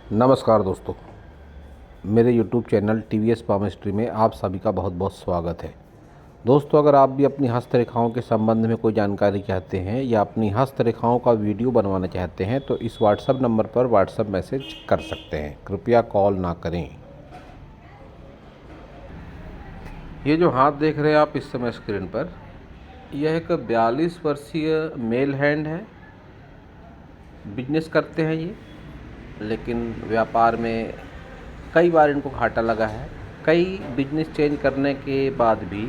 नमस्कार दोस्तों, मेरे YouTube channel TVS palm history में आप सभी का बहुत बहुत स्वागत है। दोस्तों, अगर आप भी अपनी हस्तरेखाओं के संबंध में कोई जानकारी चाहते हैं या अपनी हस्तरेखाओं का वीडियो बनवाना चाहते हैं तो इस व्हाट्सएप नंबर पर व्हाट्सएप मैसेज कर सकते हैं, कृपया कॉल ना करें। ये जो हाथ देख रहे हैं आप इस समय स्क्रीन पर, यह एक 42 वर्षीय मेल हैंड है। बिजनेस करते हैं ये, लेकिन व्यापार में कई बार इनको घाटा लगा है। कई बिजनेस चेंज करने के बाद भी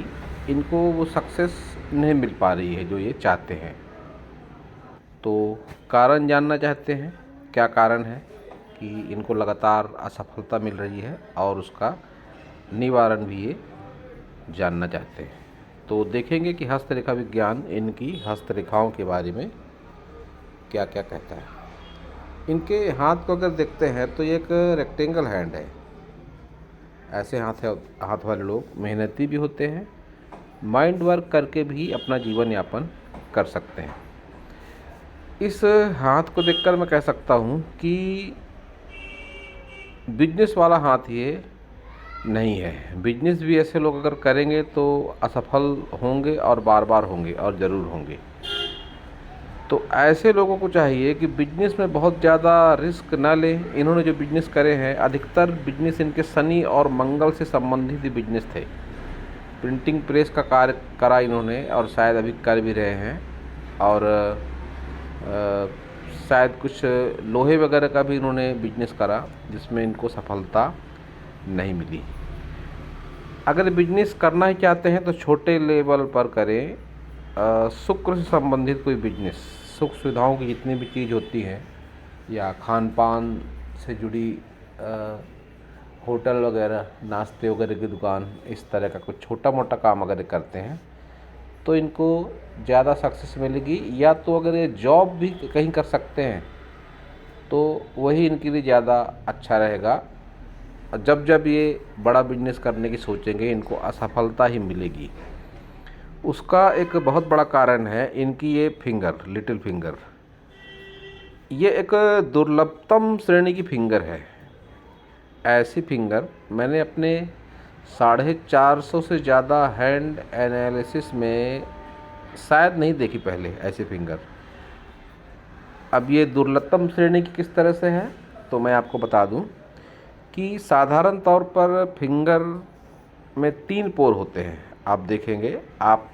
इनको वो सक्सेस नहीं मिल पा रही है जो ये चाहते हैं। तो कारण जानना चाहते हैं, क्या कारण है कि इनको लगातार असफलता मिल रही है, और उसका निवारण भी ये जानना चाहते हैं। तो देखेंगे कि हस्तरेखा विज्ञान इनकी हस्तरेखाओं के बारे में क्या क्या कहता है। इनके हाथ को अगर देखते हैं तो ये एक रेक्टेंगल हैंड है। ऐसे हाथ वाले लोग मेहनती भी होते हैं, माइंड वर्क करके भी अपना जीवन यापन कर सकते हैं। इस हाथ को देखकर मैं कह सकता हूँ कि बिजनेस वाला हाथ ये नहीं है। बिजनेस भी ऐसे लोग अगर करेंगे तो असफल होंगे, और बार बार होंगे, और ज़रूर होंगे। तो ऐसे लोगों को चाहिए कि बिजनेस में बहुत ज़्यादा रिस्क ना लें। इन्होंने जो बिजनेस करे हैं, अधिकतर बिजनेस इनके शनि और मंगल से संबंधित ही बिजनेस थे। प्रिंटिंग प्रेस का कार्य करा इन्होंने, और शायद अभी कर भी रहे हैं, और शायद कुछ लोहे वगैरह का भी इन्होंने बिजनेस करा, जिसमें इनको सफलता नहीं मिली। अगर बिजनेस करना ही चाहते हैं तो छोटे लेवल पर करें। शुक्र से संबंधित कोई बिजनेस, सुख सुविधाओं की जितनी भी चीज़ होती हैं, या खान पान से जुड़ी होटल वगैरह, नाश्ते वगैरह की दुकान, इस तरह का कुछ छोटा मोटा काम अगर करते हैं तो इनको ज़्यादा सक्सेस मिलेगी। या तो अगर ये जॉब भी कहीं कर सकते हैं तो वही इनके लिए ज़्यादा अच्छा रहेगा। जब जब ये बड़ा बिजनेस करने की सोचेंगे, इनको असफलता ही मिलेगी। उसका एक बहुत बड़ा कारण है इनकी ये फिंगर, लिटिल फिंगर। ये एक दुर्लभतम श्रेणी की फिंगर है। ऐसी फिंगर मैंने अपने 450 से ज़्यादा हैंड एनालिसिस में शायद नहीं देखी पहले ऐसी फिंगर। अब ये दुर्लभतम श्रेणी की किस तरह से है तो मैं आपको बता दूं कि साधारण तौर पर फिंगर में 3 पोर होते हैं। आप देखेंगे, आप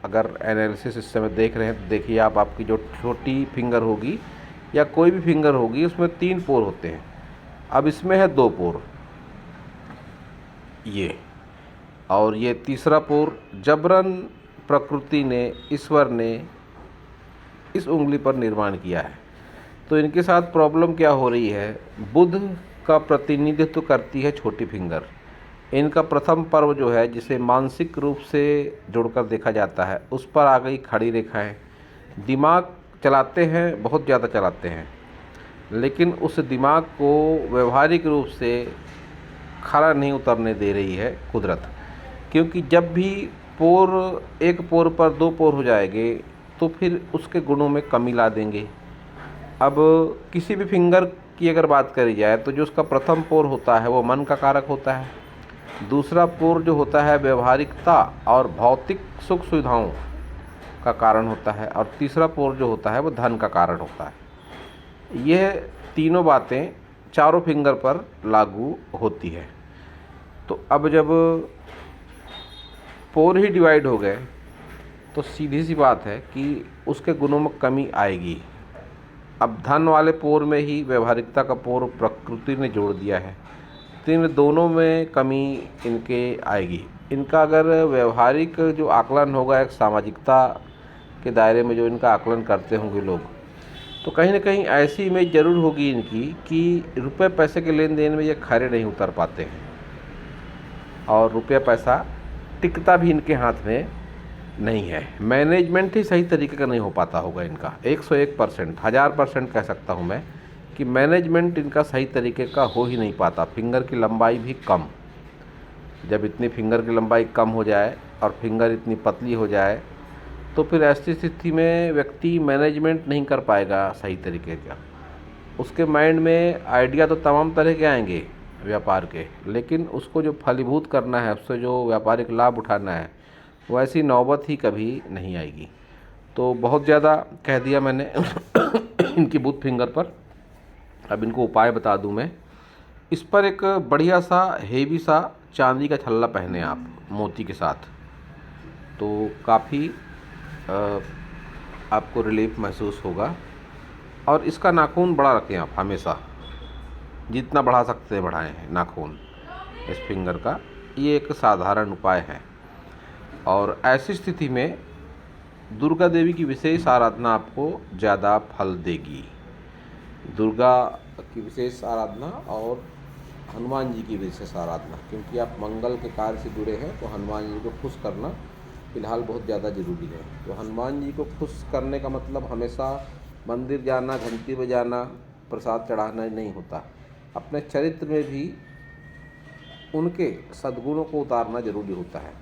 अगर एनालिसिस इस समय देख रहे हैं तो देखिए, आप आपकी जो छोटी फिंगर होगी या कोई भी फिंगर होगी, उसमें 3 पोर होते हैं। अब इसमें है 2 पोर, ये, और ये तीसरा पोर जबरन प्रकृति ने, ईश्वर ने इस उंगली पर निर्माण किया है। तो इनके साथ प्रॉब्लम क्या हो रही है, बुध का प्रतिनिधित्व करती है छोटी फिंगर। इनका प्रथम पर्व जो है, जिसे मानसिक रूप से जोड़कर देखा जाता है, उस पर आ गई खड़ी रेखाएं। दिमाग चलाते हैं, बहुत ज़्यादा चलाते हैं, लेकिन उस दिमाग को व्यवहारिक रूप से खरा नहीं उतरने दे रही है कुदरत। क्योंकि जब भी एक पोर पर 2 पोर हो जाएंगे तो फिर उसके गुणों में कमी ला देंगे। अब किसी भी फिंगर की अगर बात करी जाए तो जो उसका प्रथम पोर होता है वो मन का कारक होता है। दूसरा पोर जो होता है व्यवहारिकता और भौतिक सुख सुविधाओं का कारण होता है, और तीसरा पोर जो होता है वो धन का कारण होता है। यह तीनों बातें चारों फिंगर पर लागू होती है। तो अब जब पोर ही डिवाइड हो गए तो सीधी सी बात है कि उसके गुणों में कमी आएगी। अब धन वाले पोर में ही व्यवहारिकता का पोर प्रकृति ने जोड़ दिया है, तो इन दोनों में कमी इनके आएगी। इनका अगर व्यवहारिक जो आकलन होगा, एक सामाजिकता के दायरे में जो इनका आकलन करते होंगे लोग, तो कहीं ना कहीं ऐसी इमेज ज़रूर होगी इनकी कि रुपए पैसे के लेन देन में ये खरे नहीं उतर पाते हैं, और रुपया पैसा टिकता भी इनके हाथ में नहीं है। मैनेजमेंट ही सही तरीके का नहीं हो पाता होगा इनका। 101%, 1000% कह सकता हूँ मैं कि मैनेजमेंट इनका सही तरीके का हो ही नहीं पाता। फिंगर की लंबाई भी कम। जब इतनी फिंगर की लंबाई कम हो जाए और फिंगर इतनी पतली हो जाए तो फिर ऐसी स्थिति में व्यक्ति मैनेजमेंट नहीं कर पाएगा सही तरीके का। उसके माइंड में आइडिया तो तमाम तरह के आएंगे व्यापार के, लेकिन उसको जो फलीभूत करना है, उससे जो व्यापारिक लाभ उठाना है, वो ऐसी नौबत ही कभी नहीं आएगी। तो बहुत ज़्यादा कह दिया मैंने इनकी बूथ फिंगर पर। अब इनको उपाय बता दूं मैं। इस पर एक बढ़िया सा हेवी सा चांदी का छल्ला पहने आप मोती के साथ, तो काफ़ी आपको रिलीफ महसूस होगा। और इसका नाखून बड़ा रखें आप हमेशा, जितना बढ़ा सकते हैं बढ़ाएं नाखून इस फिंगर का। ये एक साधारण उपाय है। और ऐसी स्थिति में दुर्गा देवी की विशेष आराधना आपको ज़्यादा फल देगी। दुर्गा की विशेष आराधना और हनुमान जी की विशेष आराधना, क्योंकि आप मंगल के कार्य से जुड़े हैं, तो हनुमान जी को खुश करना फिलहाल बहुत ज़्यादा ज़रूरी है। तो हनुमान जी को खुश करने का मतलब हमेशा मंदिर जाना, घंटी बजाना, प्रसाद चढ़ाना नहीं होता। अपने चरित्र में भी उनके सद्गुणों को उतारना जरूरी होता है।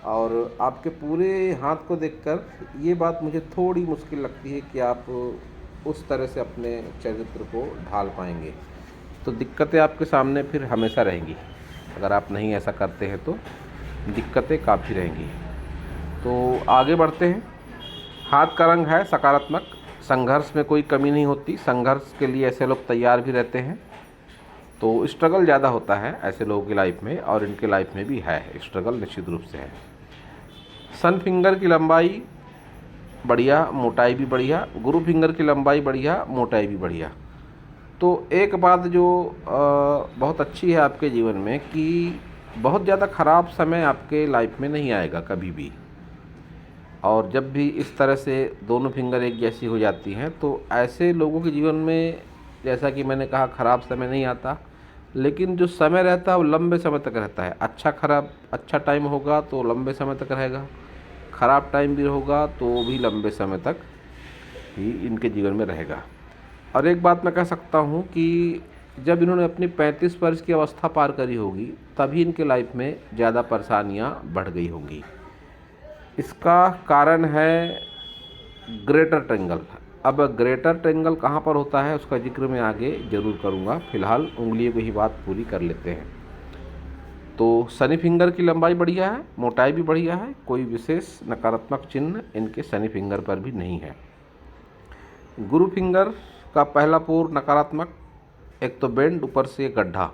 और आपके पूरे हाथ को देखकर ये बात मुझे थोड़ी मुश्किल लगती है कि आप उस तरह से अपने चरित्र को ढाल पाएंगे। तो दिक्कतें आपके सामने फिर हमेशा रहेंगी। अगर आप नहीं ऐसा करते हैं तो दिक्कतें काफ़ी रहेंगी। तो आगे बढ़ते हैं। हाथ का रंग है सकारात्मक। संघर्ष में कोई कमी नहीं होती। संघर्ष के लिए ऐसे लोग तैयार भी रहते हैं। तो स्ट्रगल ज़्यादा होता है ऐसे लोगों की लाइफ में, और इनके लाइफ में भी है स्ट्रगल, निश्चित रूप से है। सन फिंगर की लंबाई बढ़िया, मोटाई भी बढ़िया। गुरु फिंगर की लंबाई बढ़िया, मोटाई भी बढ़िया। तो एक बात जो बहुत अच्छी है आपके जीवन में कि बहुत ज़्यादा ख़राब समय आपके लाइफ में नहीं आएगा कभी भी। और जब भी इस तरह से दोनों फिंगर एक जैसी हो जाती हैं, तो ऐसे लोगों के जीवन में, जैसा कि मैंने कहा, ख़राब समय नहीं आता, लेकिन जो समय रहता है वो लंबे समय तक रहता है। अच्छा टाइम होगा तो लंबे समय तक रहेगा, ख़राब टाइम भी होगा तो वो भी लंबे समय तक ही इनके जीवन में रहेगा। और एक बात मैं कह सकता हूँ कि जब इन्होंने अपनी 35 वर्ष की अवस्था पार करी होगी, तभी इनके लाइफ में ज़्यादा परेशानियाँ बढ़ गई होंगी। इसका कारण है ग्रेटर ट्रायंगल। अब ग्रेटर ट्रायंगल कहाँ पर होता है उसका जिक्र मैं आगे जरूर करूँगा। फिलहाल उंगलियों की ही बात पूरी कर लेते हैं। तो शनि फिंगर की लंबाई बढ़िया है, मोटाई भी बढ़िया है। कोई विशेष नकारात्मक चिन्ह इनके शनि फिंगर पर भी नहीं है। गुरु फिंगर का पहला पोर नकारात्मक, एक तो बेंड, ऊपर से गड्ढा।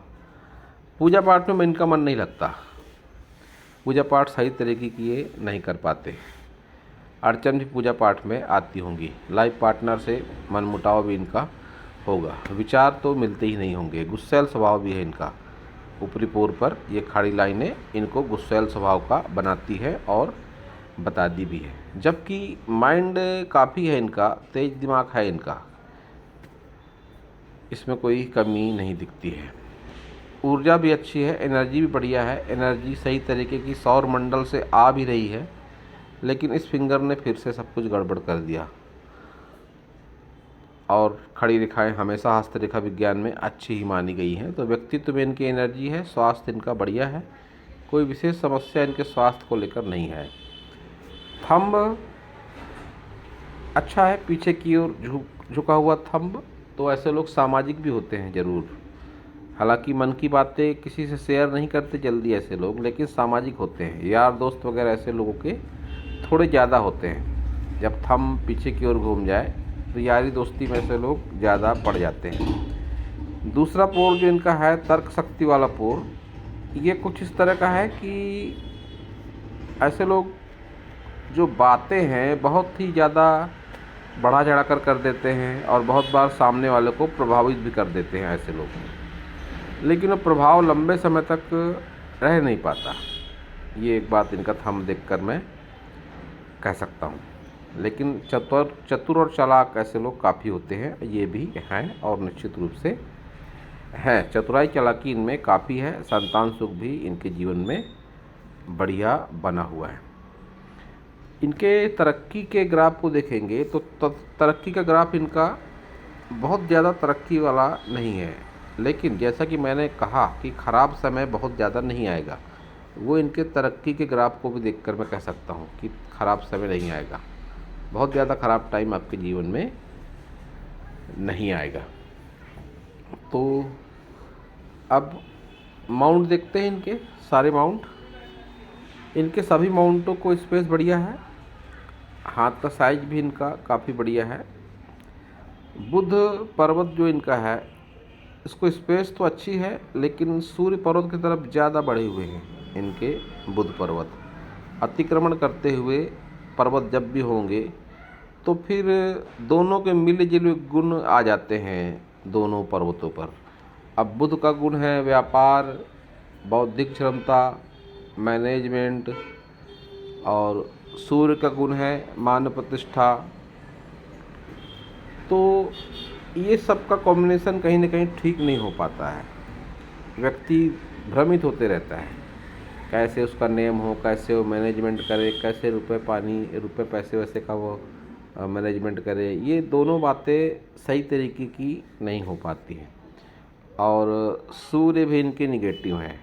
पूजा पाठ में इनका मन नहीं लगता, पूजा पाठ सही तरीके की ये नहीं कर पाते। अड़चन भी पूजा पाठ में आती होंगी। लाइफ पार्टनर से मनमुटाव भी इनका होगा। विचार तो मिलते ही नहीं होंगे। गुस्सैल स्वभाव भी है इनका। ऊपरी पोर पर ये खड़ी लाइनें इनको गुस्सैल स्वभाव का बनाती है और बताती भी है। जबकि माइंड काफ़ी है इनका, तेज दिमाग है इनका, इसमें कोई कमी नहीं दिखती है। ऊर्जा भी अच्छी है, एनर्जी भी बढ़िया है। एनर्जी सही तरीके की सौर मंडल से आ भी रही है, लेकिन इस फिंगर ने फिर से सब कुछ गड़बड़ कर दिया। और खड़ी रेखाएं हमेशा हस्तरेखा विज्ञान में अच्छी ही मानी गई हैं। तो व्यक्तित्व में इनकी एनर्जी है, स्वास्थ्य इनका बढ़िया है, कोई विशेष समस्या इनके स्वास्थ्य को लेकर नहीं है। थंब अच्छा है, पीछे की ओर झुका हुआ थंब। तो ऐसे लोग सामाजिक भी होते हैं ज़रूर। हालांकि मन की बातें किसी से शेयर नहीं करते जल्दी ऐसे लोग, लेकिन सामाजिक होते हैं। यार दोस्त वगैरह ऐसे लोगों के थोड़े ज़्यादा होते हैं। जब थंब पीछे की ओर घूम जाए तो यारी दोस्ती में से लोग ज़्यादा पड़ जाते हैं। दूसरा पोर जो इनका है, तर्क शक्ति वाला पोर, ये कुछ इस तरह का है कि ऐसे लोग जो बातें हैं बहुत ही ज़्यादा बढ़ा चढ़ा कर देते हैं, और बहुत बार सामने वाले को प्रभावित भी कर देते हैं ऐसे लोग। लेकिन वो प्रभाव लंबे समय तक रह नहीं पाता। ये एक बात इनका थंब देखकर मैं कह सकता हूँ। लेकिन चतुर और चालाक ऐसे लोग काफ़ी होते हैं, ये भी हैं और निश्चित रूप से हैं। चतुराई चालाकी इनमें काफ़ी है। संतान सुख भी इनके जीवन में बढ़िया बना हुआ है। इनके तरक्की के ग्राफ को देखेंगे तो तरक्की का ग्राफ इनका बहुत ज़्यादा तरक्की वाला नहीं है। लेकिन जैसा कि मैंने कहा कि ख़राब समय बहुत ज़्यादा नहीं आएगा, वो इनके तरक्की के ग्राफ को भी देखकर मैं कह सकता हूँ कि ख़राब समय नहीं आएगा। बहुत ज़्यादा ख़राब टाइम आपके जीवन में नहीं आएगा। तो अब माउंट देखते हैं इनके सारे माउंट। इनके सभी माउंटों को स्पेस बढ़िया है, हाथ का साइज भी इनका काफ़ी बढ़िया है। बुध पर्वत जो इनका है, इसको स्पेस तो अच्छी है, लेकिन सूर्य पर्वत की तरफ ज़्यादा बढ़े हुए हैं इनके बुध पर्वत। अतिक्रमण करते हुए पर्वत जब भी होंगे तो फिर दोनों के मिले जुले गुण आ जाते हैं दोनों पर्वतों पर। अब बुध का गुण है व्यापार, बौद्धिक क्षमता, मैनेजमेंट, और सूर्य का गुण है मान प्रतिष्ठा। तो ये सब का कॉम्बिनेशन कहीं ना कहीं ठीक नहीं हो पाता है, व्यक्ति भ्रमित होते रहता है, कैसे उसका नेम हो, कैसे वो मैनेजमेंट करे, कैसे रुपए पैसे वैसे का वो मैनेजमेंट करे। ये दोनों बातें सही तरीके की नहीं हो पाती हैं। और सूर्य भी इनके निगेटिव है,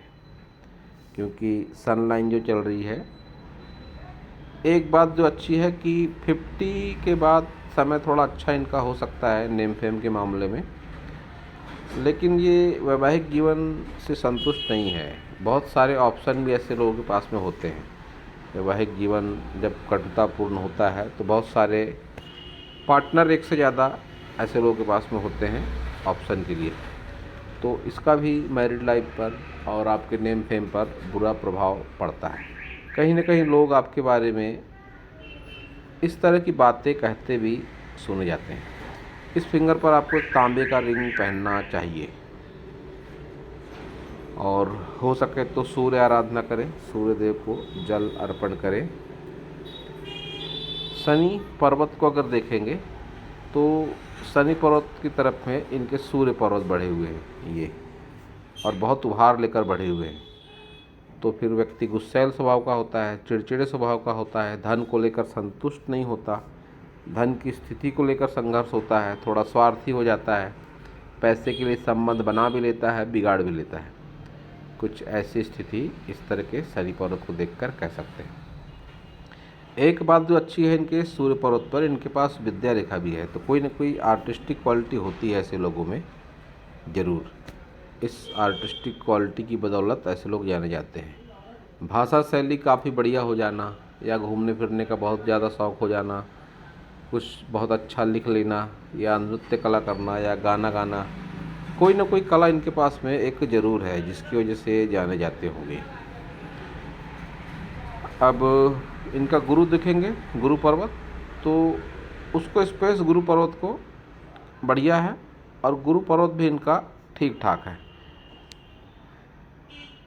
क्योंकि सनलाइन जो चल रही है। एक बात जो अच्छी है कि 50 के बाद समय थोड़ा अच्छा इनका हो सकता है नेम फेम के मामले में, लेकिन ये वैवाहिक जीवन से संतुष्ट नहीं है। बहुत सारे ऑप्शन भी ऐसे लोगों के पास में होते हैं। वैवाहिक जीवन जब कठिनतापूर्ण होता है तो बहुत सारे पार्टनर, एक से ज़्यादा ऐसे लोगों के पास में होते हैं ऑप्शन के लिए। तो इसका भी मैरिड लाइफ पर और आपके नेम फेम पर बुरा प्रभाव पड़ता है। कहीं ना कहीं लोग आपके बारे में इस तरह की बातें कहते भी सुने जाते हैं। इस फिंगर पर आपको तांबे का रिंग पहनना चाहिए, और हो सके तो सूर्य आराधना करें, सूर्य देव को जल अर्पण करें। शनि पर्वत को अगर देखेंगे तो शनि पर्वत की तरफ में इनके सूर्य पर्वत बढ़े हुए हैं ये, और बहुत उभार लेकर बढ़े हुए हैं। तो फिर व्यक्ति गुस्सैल स्वभाव का होता है, चिड़चिड़े स्वभाव का होता है, धन को लेकर संतुष्ट नहीं होता, धन की स्थिति को लेकर संघर्ष होता है, थोड़ा स्वार्थी हो जाता है, पैसे के लिए संबंध बना भी लेता है, बिगाड़ भी लेता है। कुछ ऐसी स्थिति इस तरह के शनि पर्वत को देखकर कह सकते हैं। एक बात जो अच्छी है इनके सूर्य पर्वत पर, इनके पास विद्या रेखा भी है। तो कोई ना कोई आर्टिस्टिक क्वालिटी होती है ऐसे लोगों में ज़रूर। इस आर्टिस्टिक क्वालिटी की बदौलत ऐसे लोग जाने जाते हैं। भाषा शैली काफ़ी बढ़िया हो जाना, या घूमने फिरने का बहुत ज़्यादा शौक़ हो जाना, कुछ बहुत अच्छा लिख लेना, या नृत्य कला करना, या गाना गाना, कोई ना कोई कला इनके पास में एक ज़रूर है जिसकी वजह से जाने जाते होंगे। अब इनका गुरु देखेंगे, गुरु पर्वत, तो उसको स्पेस गुरु पर्वत को बढ़िया है, और गुरु पर्वत भी इनका ठीक ठाक है।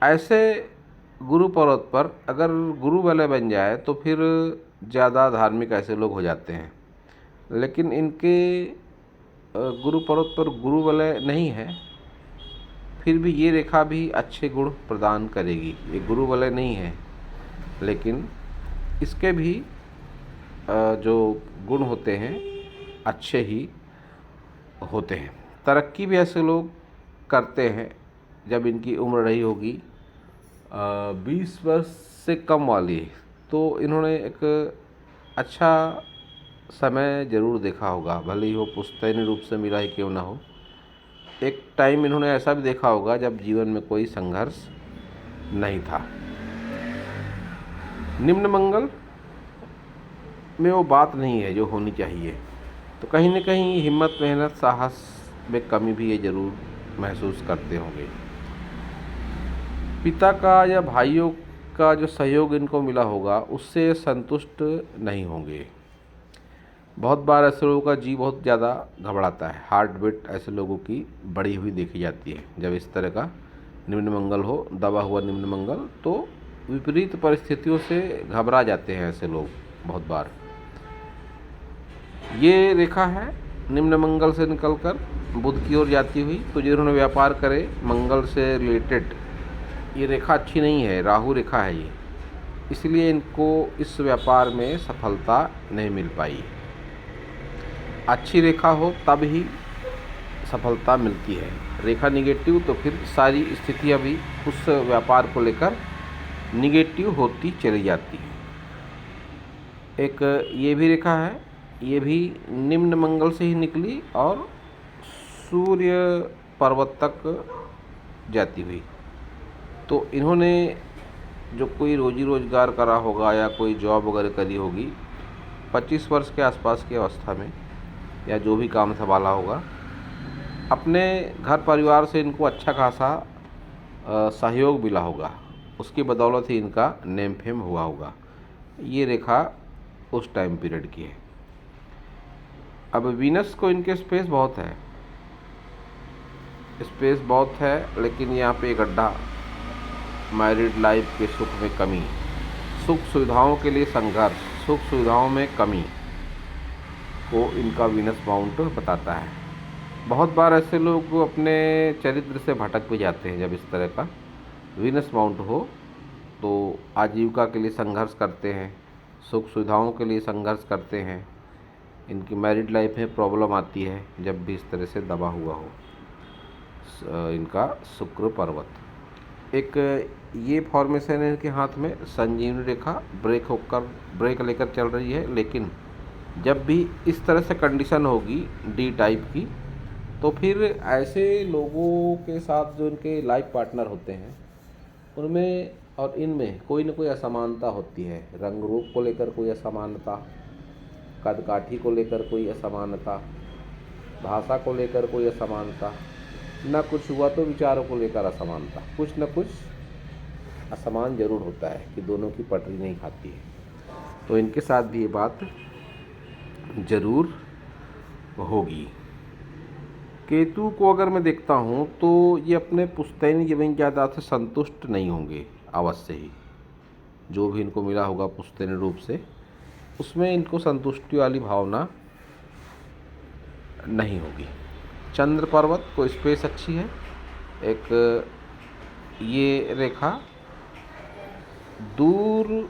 ऐसे गुरु पर्वत पर अगर गुरु वलय बन जाए तो फिर ज़्यादा धार्मिक ऐसे लोग हो जाते हैं। लेकिन इनके गुरु पर्वत पर गुरु वलय नहीं है, फिर भी ये रेखा भी अच्छे गुण प्रदान करेगी। ये गुरु वलय नहीं है, लेकिन इसके भी जो गुण होते हैं अच्छे ही होते हैं। तरक्की भी ऐसे लोग करते हैं जब इनकी उम्र रही होगी 20 वर्ष से कम वाली, तो इन्होंने एक अच्छा समय ज़रूर देखा होगा, भले ही वो पुश्तैनी रूप से मिला ही क्यों ना हो। एक टाइम इन्होंने ऐसा भी देखा होगा जब जीवन में कोई संघर्ष नहीं था। निम्न मंगल में वो बात नहीं है जो होनी चाहिए। तो कहीं ना कहीं हिम्मत, मेहनत, साहस में कमी भी ये ज़रूर महसूस करते होंगे। पिता का या भाइयों का जो सहयोग इनको मिला होगा उससे संतुष्ट नहीं होंगे। बहुत बार ऐसे लोगों का जी बहुत ज़्यादा घबराता है, हार्ट बीट ऐसे लोगों की बढ़ी हुई देखी जाती है जब इस तरह का निम्न मंगल हो, दबा हुआ निम्न मंगल। तो विपरीत परिस्थितियों से घबरा जाते हैं ऐसे लोग बहुत बार। ये रेखा है निम्न मंगल से निकलकर बुध की ओर जाती हुई, तो जिन्होंने व्यापार करे मंगल से रिलेटेड, ये रेखा अच्छी नहीं है, राहु रेखा है ये, इसलिए इनको इस व्यापार में सफलता नहीं मिल पाई। अच्छी रेखा हो तब ही सफलता मिलती है। रेखा निगेटिव तो फिर सारी स्थितियाँ भी उस व्यापार को लेकर निगेटिव होती चली जाती है। एक ये भी रेखा है, ये भी निम्न मंगल से ही निकली और सूर्य पर्वत तक जाती हुई। तो इन्होंने जो कोई रोजी रोज़गार करा होगा या कोई जॉब वगैरह करी होगी 25 वर्ष के आसपास की अवस्था में, या जो भी काम संभाला होगा, अपने घर परिवार से इनको अच्छा खासा सहयोग मिला होगा, उसकी बदौलत ही इनका नेम फेम हुआ होगा। ये रेखा उस टाइम पीरियड की है। अब वीनस को इनके स्पेस बहुत है, स्पेस बहुत है, लेकिन यहाँ पे गड्ढा, मैरिड लाइफ के सुख में कमी, सुख सुविधाओं के लिए संघर्ष, सुख सुविधाओं में कमी को इनका वीनस माउंट बताता है। बहुत बार ऐसे लोग अपने चरित्र से भटक भी जाते हैं। जब इस तरह का वीनस माउंट हो तो आजीविका के लिए संघर्ष करते हैं, सुख सुविधाओं के लिए संघर्ष करते हैं, इनकी मैरिड लाइफ में प्रॉब्लम आती है जब भी इस तरह से दबा हुआ हो इनका शुक्र पर्वत। एक ये फॉर्मेशन है इनके हाथ में, संजीवनी रेखा ब्रेक लेकर चल रही है। लेकिन जब भी इस तरह से कंडीशन होगी डी टाइप की, तो फिर ऐसे लोगों के साथ जो इनके लाइफ पार्टनर होते हैं उनमें और इनमें कोई न कोई असमानता होती है। रंग रूप को लेकर कोई असमानता, कद काठी को लेकर कोई असमानता, भाषा को लेकर कोई असमानता, न कुछ हुआ तो विचारों को लेकर असमानता, कुछ न कुछ असमान जरूर होता है कि दोनों की पटरी नहीं खाती है। तो इनके साथ भी ये बात जरूर होगी। केतु को अगर मैं देखता हूँ तो ये अपने पुश्तैनी जीवन जायदाद से संतुष्ट नहीं होंगे अवश्य ही। जो भी इनको मिला होगा पुश्तैनी रूप से, उसमें इनको संतुष्टि वाली भावना नहीं होगी। चंद्र पर्वत को स्पेस अच्छी है। एक ये रेखा दूर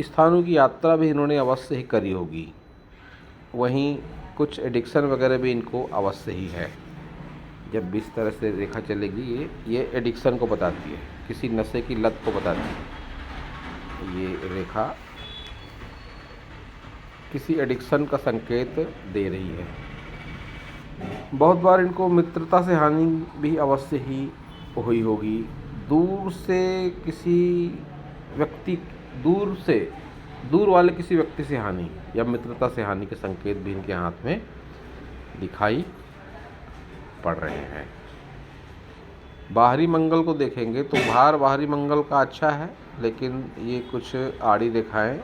स्थानों की यात्रा भी इन्होंने अवश्य ही करी होगी। वहीं कुछ एडिक्शन वगैरह भी इनको अवश्य ही है। जब भी इस तरह से रेखा चलेगी ये एडिक्शन को बताती है, किसी नशे की लत को बताती है। ये रेखा किसी एडिक्शन का संकेत दे रही है। बहुत बार इनको मित्रता से हानि भी अवश्य ही हुई होगी। दूर वाले किसी व्यक्ति से हानि या मित्रता से हानि के संकेत भी इनके हाथ में दिखाई पड़ रहे हैं। बाहरी मंगल को देखेंगे तो बाहरी मंगल का अच्छा है, लेकिन ये कुछ आड़ी रेखाएं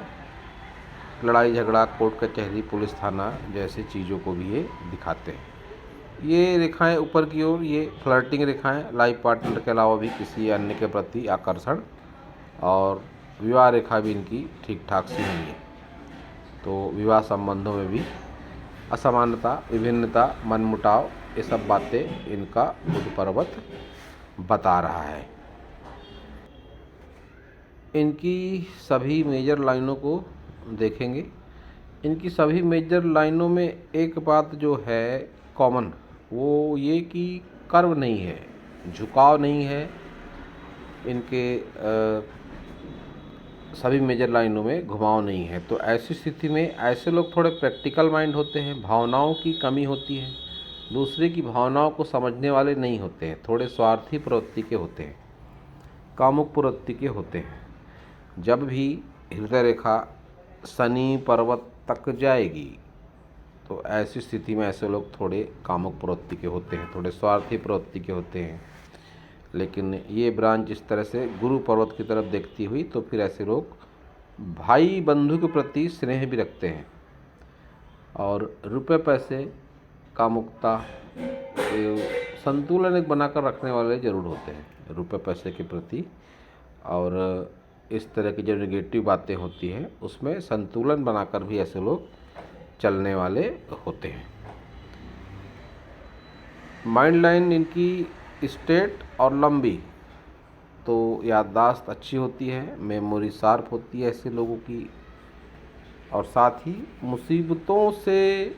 लड़ाई झगड़ा, कोर्ट कचहरी, पुलिस थाना जैसी चीज़ों को भी ये दिखाते हैं। ये रेखाएं ऊपर की ओर ये फ्लर्टिंग रेखाएं, लाइफ पार्टनर के अलावा भी किसी अन्य के प्रति आकर्षण, और विवाह रेखा भी इनकी ठीक ठाक सी नहीं है। तो विवाह संबंधों में भी असमानता, विभिन्नता, मनमुटाव, ये सब बातें इनका बुध पर्वत बता रहा है। इनकी सभी मेजर लाइनों को देखेंगे। इनकी सभी मेजर लाइनों में एक बात जो है कॉमन, वो ये कि कर्व नहीं है, झुकाव नहीं है। इनके सभी मेजर लाइनों में घुमाव नहीं है। तो ऐसी स्थिति में ऐसे लोग थोड़े प्रैक्टिकल माइंड होते हैं, भावनाओं की कमी होती है, दूसरे की भावनाओं को समझने वाले नहीं होते हैं, थोड़े स्वार्थी प्रवृत्ति के होते हैं, कामुक प्रवृत्ति के होते हैं। जब भी हृदय रेखा शनि पर्वत तक जाएगी तो ऐसी स्थिति में ऐसे लोग थोड़े कामुक प्रवृत्ति के होते हैं, थोड़े स्वार्थी प्रवृत्ति के होते हैं। लेकिन ये ब्रांच इस तरह से गुरु पर्वत की तरफ देखती हुई तो फिर ऐसे लोग भाई बंधु के प्रति स्नेह भी रखते हैं, और रुपए पैसे, कामुकता, संतुलन एक बनाकर रखने वाले जरूर होते हैं रुपए पैसे के प्रति। और इस तरह की जो नेगेटिव बातें होती हैं उसमें संतुलन बनाकर भी ऐसे लोग चलने वाले होते हैं। माइंड लाइन इनकी स्ट्रेट और लंबी, तो याददाश्त अच्छी होती है, मेमोरी शार्प होती है ऐसे लोगों की, और साथ ही मुसीबतों से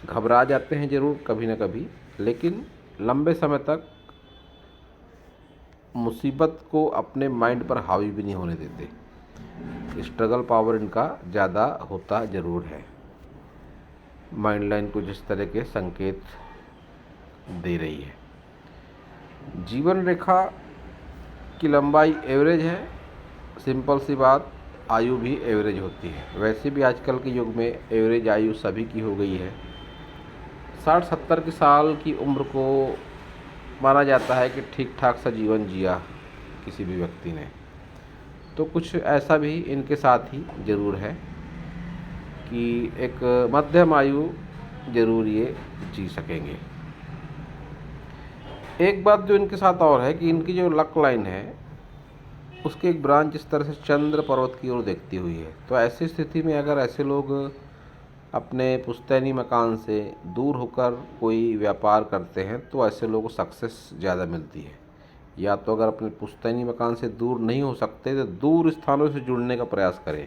घबरा जाते हैं ज़रूर कभी ना कभी, लेकिन लंबे समय तक मुसीबत को अपने माइंड पर हावी भी नहीं होने देते। स्ट्रगल पावर इनका ज़्यादा होता ज़रूर है। माइंड लाइन को जिस तरह के संकेत दे रही है। जीवन रेखा की लंबाई एवरेज है। सिंपल सी बात, आयु भी एवरेज होती है। वैसे भी आजकल के युग में एवरेज आयु सभी की हो गई है। 60-70 के साल की उम्र को माना जाता है कि ठीक ठाक सा जीवन जिया किसी भी व्यक्ति ने। तो कुछ ऐसा भी इनके साथ ही ज़रूर है कि एक मध्यम आयु ज़रूर ये जी सकेंगे। एक बात जो इनके साथ और है कि इनकी जो लक लाइन है उसकी एक ब्रांच इस तरह से चंद्र पर्वत की ओर देखती हुई है। तो ऐसी स्थिति में अगर ऐसे लोग अपने पुश्तैनी मकान से दूर होकर कोई व्यापार करते हैं तो ऐसे लोगों को सक्सेस ज़्यादा मिलती है। या तो अगर अपने पुश्तैनी मकान से दूर नहीं हो सकते तो दूर स्थानों से जुड़ने का प्रयास करें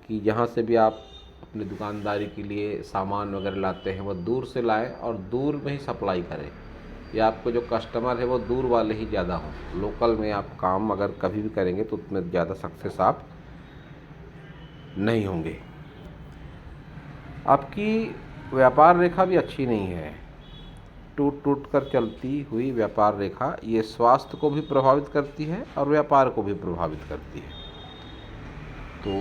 कि जहाँ से भी आप अपनी दुकानदारी के लिए सामान वगैरह लाते हैं वो दूर से लाएं और दूर में ही सप्लाई करें। या आपको जो कस्टमर है वो दूर वाले ही ज़्यादा हों। लोकल में आप काम अगर कभी भी करेंगे तो उसमें ज़्यादा सक्सेस आप नहीं होंगे। आपकी व्यापार रेखा भी अच्छी नहीं है। टूट टूट कर चलती हुई व्यापार रेखा ये स्वास्थ्य को भी प्रभावित करती है और व्यापार को भी प्रभावित करती है। तो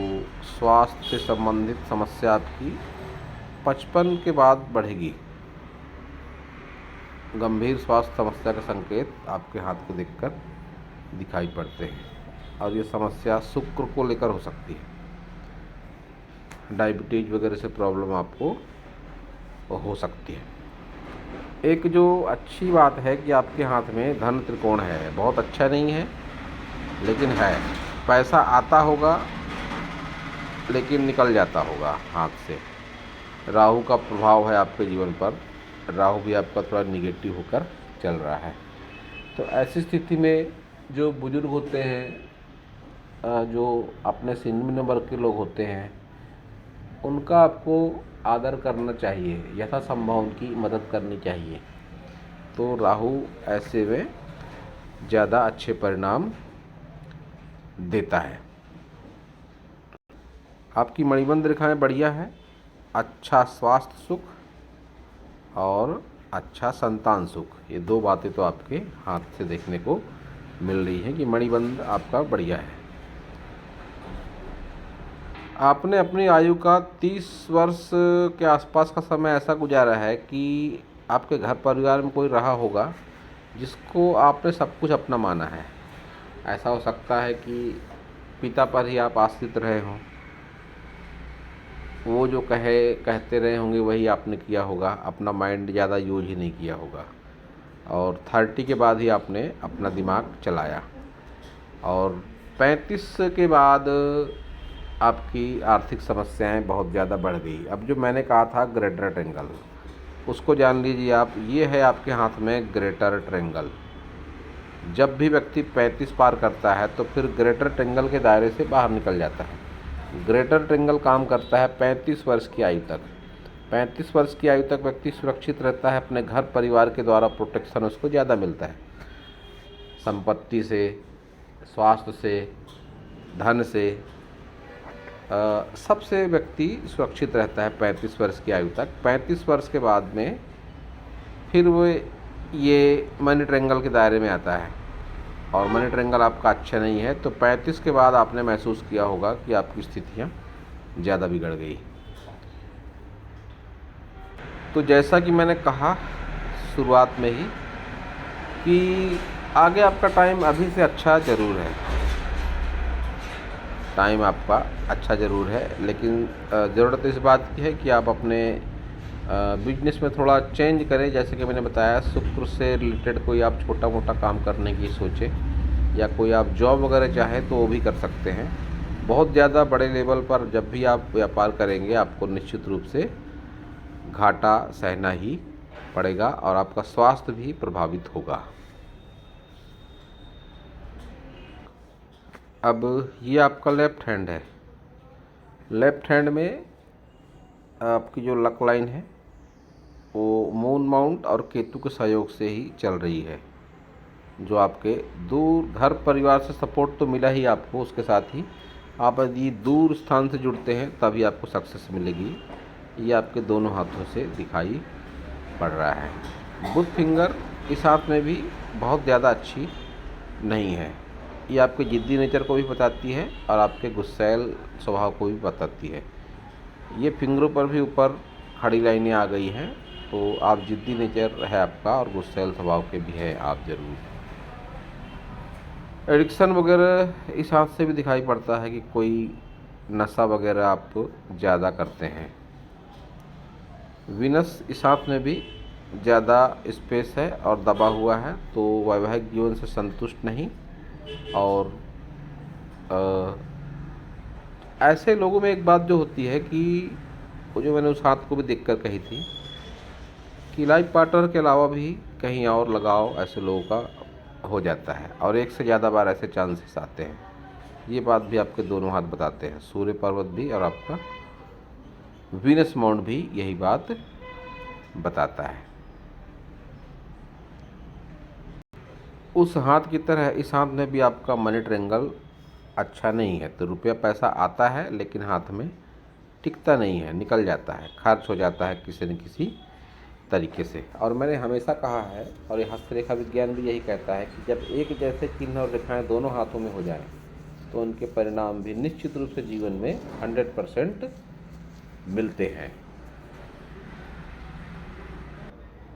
स्वास्थ्य से संबंधित समस्या आपकी 55 के बाद बढ़ेगी। गंभीर स्वास्थ्य समस्या के संकेत आपके हाथ को देखकर दिखाई पड़ते हैं और ये समस्या शुक्र को लेकर हो सकती है। डायबिटीज वगैरह से प्रॉब्लम आपको हो सकती है। एक जो अच्छी बात है कि आपके हाथ में धन त्रिकोण है। बहुत अच्छा नहीं है लेकिन है। पैसा आता होगा लेकिन निकल जाता होगा हाथ से। राहु का प्रभाव है आपके जीवन पर। राहु भी आपका थोड़ा निगेटिव होकर चल रहा है। तो ऐसी स्थिति में जो बुजुर्ग होते हैं, जो अपने सीनियर वर्ग के लोग होते हैं, उनका आपको आदर करना चाहिए, यथासंभव उनकी मदद करनी चाहिए। तो राहु ऐसे में ज़्यादा अच्छे परिणाम देता है। आपकी मणिबंध रेखाएं बढ़िया है। अच्छा स्वास्थ्य सुख और अच्छा संतान सुख, ये दो बातें तो आपके हाथ से देखने को मिल रही है कि मणिबंध आपका बढ़िया है। आपने अपनी आयु का 30 वर्ष के आसपास का समय ऐसा गुजारा है कि आपके घर परिवार में कोई रहा होगा जिसको आपने सब कुछ अपना माना है। ऐसा हो सकता है कि पिता पर ही आप आश्रित रहे हों। वो जो कहते रहे होंगे वही आपने किया होगा। अपना माइंड ज़्यादा यूज ही नहीं किया होगा। और 30 के बाद ही आपने अपना दिमाग चलाया। और 35 के बाद आपकी आर्थिक समस्याएं बहुत ज़्यादा बढ़ गई। अब जो मैंने कहा था ग्रेटर ट्रायंगल, उसको जान लीजिए आप। ये है आपके हाथ में ग्रेटर ट्रायंगल। जब भी व्यक्ति 35 पार करता है तो फिर ग्रेटर ट्रायंगल के दायरे से बाहर निकल जाता है। ग्रेटर ट्रायंगल काम करता है 35 वर्ष की आयु तक। 35 वर्ष की आयु तक व्यक्ति सुरक्षित रहता है। अपने घर परिवार के द्वारा प्रोटेक्शन उसको ज़्यादा मिलता है। संपत्ति से, स्वास्थ्य से, धन से, सबसे व्यक्ति सुरक्षित रहता है 35 वर्ष की आयु तक। 35 वर्ष के बाद में फिर वो ये मनी ट्रायंगल के दायरे में आता है और मनी ट्रायंगल आपका अच्छा नहीं है। तो 35 के बाद आपने महसूस किया होगा कि आपकी स्थितियाँ ज़्यादा बिगड़ गई। तो जैसा कि मैंने कहा शुरुआत में ही कि आगे आपका टाइम अभी से अच्छा ज़रूर है। टाइम आपका अच्छा ज़रूर है, लेकिन ज़रूरत इस बात की है कि आप अपने बिजनेस में थोड़ा चेंज करें। जैसे कि मैंने बताया, शुक्र से रिलेटेड कोई आप छोटा मोटा काम करने की सोचें या कोई आप जॉब वगैरह चाहें तो वो भी कर सकते हैं। बहुत ज़्यादा बड़े लेवल पर जब भी आप व्यापार करेंगे आपको निश्चित रूप से घाटा सहना ही पड़ेगा और आपका स्वास्थ्य भी प्रभावित होगा। अब ये आपका लेफ्ट हैंड है। लेफ्ट हैंड में आपकी जो लक लाइन है वो मून माउंट और केतु के सहयोग से ही चल रही है, जो आपके दूर घर परिवार से सपोर्ट तो मिला ही आपको, उसके साथ ही आप यदि दूर स्थान से जुड़ते हैं तभी आपको सक्सेस मिलेगी। ये आपके दोनों हाथों से दिखाई पड़ रहा है। बुध फिंगर इस हाथ में भी बहुत ज़्यादा अच्छी नहीं है। ये आपके ज़िद्दी नेचर को भी बताती है और आपके गुस्सैल स्वभाव को भी बताती है। ये फिंगरों पर भी ऊपर खड़ी लाइनें आ गई हैं, तो आप ज़िद्दी नेचर है आपका और गुस्सैल स्वभाव के भी हैं आप ज़रूर। एडिक्शन वगैरह इस हाथ से भी दिखाई पड़ता है कि कोई नशा वगैरह आप ज़्यादा करते हैं। वीनस इस हाथ में भी ज़्यादा स्पेस है और दबा हुआ है, तो वैवाहिक जीवन से संतुष्ट नहीं। और ऐसे लोगों में एक बात जो होती है कि वो जो मैंने उस हाथ को भी देखकर कही थी कि लाइफ पार्टनर के अलावा भी कहीं और लगाव ऐसे लोगों का हो जाता है और एक से ज़्यादा बार ऐसे चांसेस आते हैं। ये बात भी आपके दोनों हाथ बताते हैं, सूर्य पर्वत भी और आपका वीनस माउंट भी यही बात बताता है। उस हाथ की तरह इस हाथ में भी आपका मनी ट्रायंगल अच्छा नहीं है, तो रुपया पैसा आता है लेकिन हाथ में टिकता नहीं है, निकल जाता है, खर्च हो जाता है किसी न किसी तरीके से। और मैंने हमेशा कहा है और ये हस्तरेखा विज्ञान भी यही कहता है कि जब एक जैसे चिन्ह और रेखाएं दोनों हाथों में हो जाएं तो उनके परिणाम भी निश्चित रूप से जीवन में 100% मिलते हैं।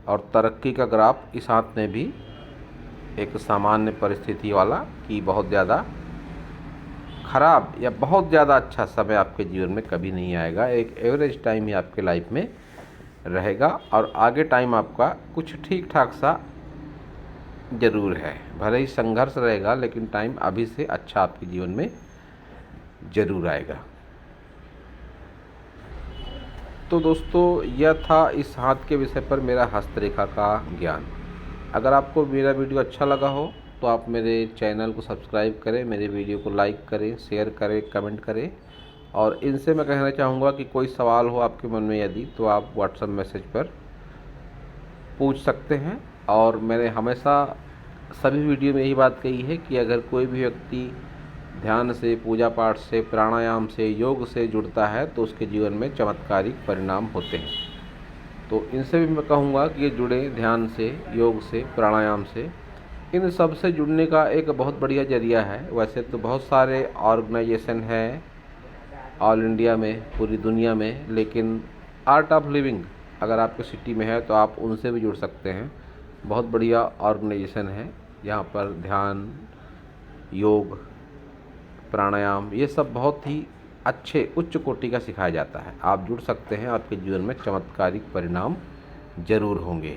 और तरक्की का ग्राफ इस हाथ में भी एक सामान्य परिस्थिति वाला कि बहुत ज़्यादा ख़राब या बहुत ज़्यादा अच्छा समय आपके जीवन में कभी नहीं आएगा। एक एवरेज टाइम ही आपके लाइफ में रहेगा और आगे टाइम आपका कुछ ठीक ठाक सा ज़रूर है। भले ही संघर्ष रहेगा लेकिन टाइम अभी से अच्छा आपके जीवन में ज़रूर आएगा। तो दोस्तों, यह था इस हाथ के विषय पर मेरा हस्तरेखा का ज्ञान। अगर आपको मेरा वीडियो अच्छा लगा हो तो आप मेरे चैनल को सब्सक्राइब करें, मेरे वीडियो को लाइक करें, शेयर करें, कमेंट करें। और इनसे मैं कहना चाहूँगा कि कोई सवाल हो आपके मन में यदि, तो आप व्हाट्सएप मैसेज पर पूछ सकते हैं। और मैंने हमेशा सभी वीडियो में यही बात कही है कि अगर कोई भी व्यक्ति ध्यान से, पूजा पाठ से, प्राणायाम से, योग से जुड़ता है तो उसके जीवन में चमत्कारिक परिणाम होते हैं। तो इनसे भी मैं कहूँगा कि ये जुड़े ध्यान से, योग से, प्राणायाम से। इन सब से जुड़ने का एक बहुत बढ़िया ज़रिया है। वैसे तो बहुत सारे ऑर्गेनाइजेशन हैं ऑल इंडिया में, पूरी दुनिया में, लेकिन आर्ट ऑफ लिविंग अगर आपके सिटी में है तो आप उनसे भी जुड़ सकते हैं। बहुत बढ़िया ऑर्गेनाइजेशन है यहाँ पर ध्यान, योग, प्राणायाम ये सब बहुत ही अच्छे उच्च कोटि का सिखाया जाता है। आप जुड़ सकते हैं, आपके जीवन में चमत्कारिक परिणाम जरूर होंगे।